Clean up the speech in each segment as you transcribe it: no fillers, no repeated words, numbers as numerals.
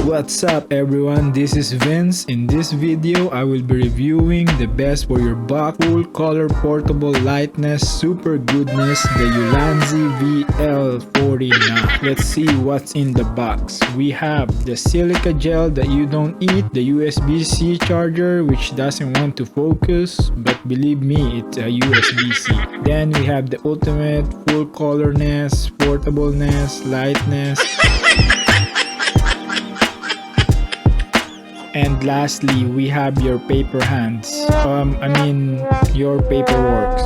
What's up everyone, this is Vince. In this video, I will be reviewing the best for your buck full color portable lightness super goodness, the ULANZI VL49. Let's see what's in the box. We have the silica gel that you don't eat, the USB-C charger which doesn't want to focus, but believe me, it's a USB-C. Then we have the ultimate full colorness, portableness, lightness. And lastly, we have your paper hands. Your paperworks.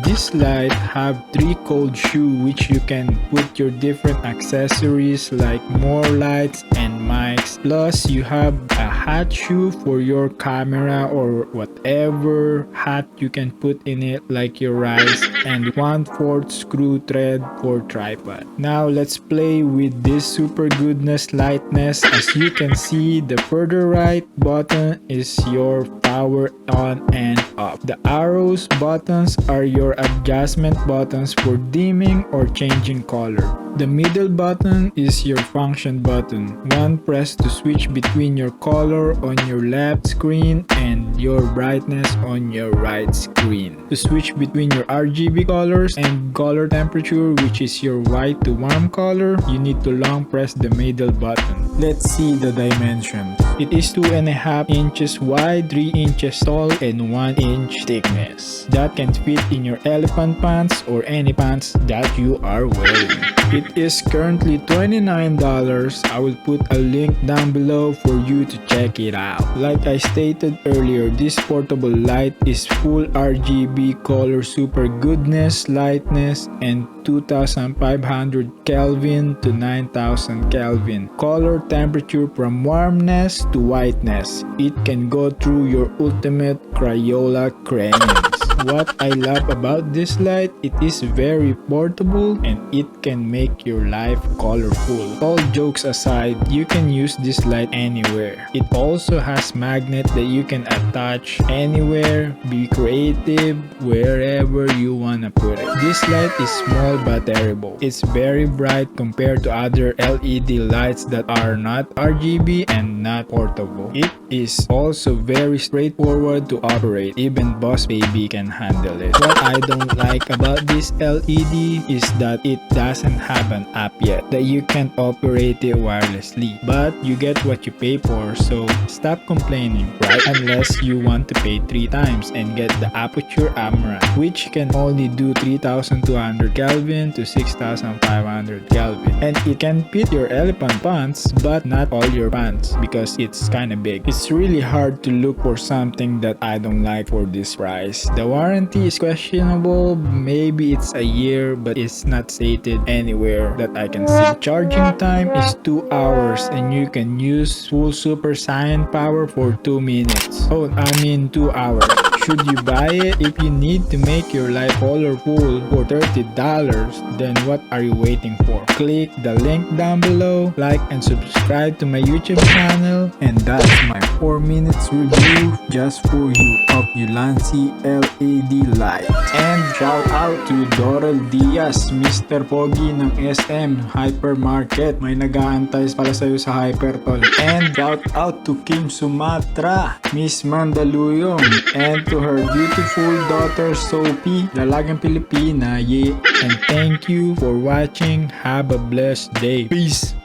This light have 3 cold shoe which you can put your different accessories like more lights and mics. Plus you have a hat shoe for your camera or whatever hat you can put in it like your rice, and 1/4 screw thread for tripod. Now let's play with this super goodness lightness. As you can see, the further right button is your power on and off. The arrows buttons are your adjustment buttons for dimming or changing color. The middle button is your function button. One press to switch between your color on your left screen and your brightness on your right screen. To switch between your RGB colors and color temperature, which is your white to warm color, you need to long press the middle button. Let's see the dimensions. It is 2.5 inches wide, 3 inches tall, and 1 inch thickness. That can fit in your elephant pants or any pants that you are wearing. It is currently $29. I will put a link down below for you to check it out. Like I stated earlier, this portable light is full RGB color super goodness, lightness, and 2500 Kelvin to 9000 Kelvin. Color temperature from warmness to whiteness. It can go through your ultimate Crayola crayons. What I love about this light, it is very portable and it can make your life colorful. All jokes aside, you can use this light anywhere. It also has magnet that you can attach anywhere. Be creative wherever you wanna put it. This light is small but terrible. It's very bright compared to other LED lights that are not RGB and not portable. It is also very straightforward to operate. Even Boss Baby can handle it. What I don't like about this LED is that it doesn't have an app yet, that you can't operate it wirelessly. But you get what you pay for, so stop complaining, right? Unless you want to pay 3 times and get the aperture AMRA, which can only do 3200 Kelvin to 6500 Kelvin. And it can fit your elephant pants, but not all your pants because it's kinda big. It's really hard to look for something that I don't like for this price. The warranty is questionable, maybe it's a year, but it's not stated anywhere that I can see. Charging time is 2 hours and you can use full super saiyan power for 2 minutes. 2 hours. Should you buy it? If you need to make your life colorful for $30, then what are you waiting for? Click the link down below, like and subscribe to my YouTube channel, and that's my 4 minutes review just for you of ULANZI LED light. And shout out to Dorel Diaz, Mr. Pogi ng SM Hypermarket. May nag-aantay pala sa'yo sa Hyper Tol. And shout out to Kim Sumatra, Miss Mandaluyong, and to her beautiful daughter Sophie, Dalagang Pilipina, yeah. And thank you for watching. Have a blessed day. Peace.